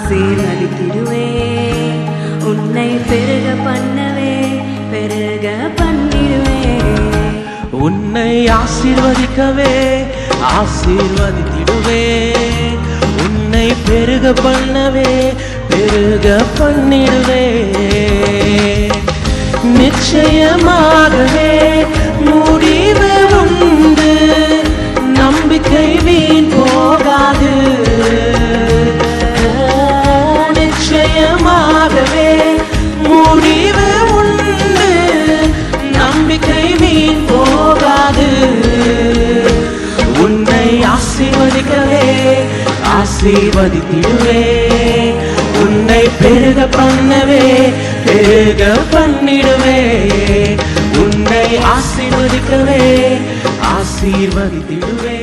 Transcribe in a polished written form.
ஆசீர்வதித்திடுவே. உன்னை பெருக பண்ணவே பெருக பண்ணிடுவே. உன்னை ஆசீர்வதிக்கவே ஆசீர்வதித்திடுவே. உன்னை பெருக பண்ணவே பெருக பண்ணிடுவே. நிச்சயமாகவே முடிவு உண்டு, நம்பிக்கை வீண் போகாது. நிச்சயமாகவே முடிவு உண்டு, நம்பிக்கை வீண் போகாது. உன்னை ஆசீர்வதிக்கவே ஆசீர்வதித்திடுவே. உன்னை பெருக பண்ணவே பெருக பண்ணிடுவே. உன்னை ஆசீர்வதிக்கவே ஆசீர்வதித்திடுவே.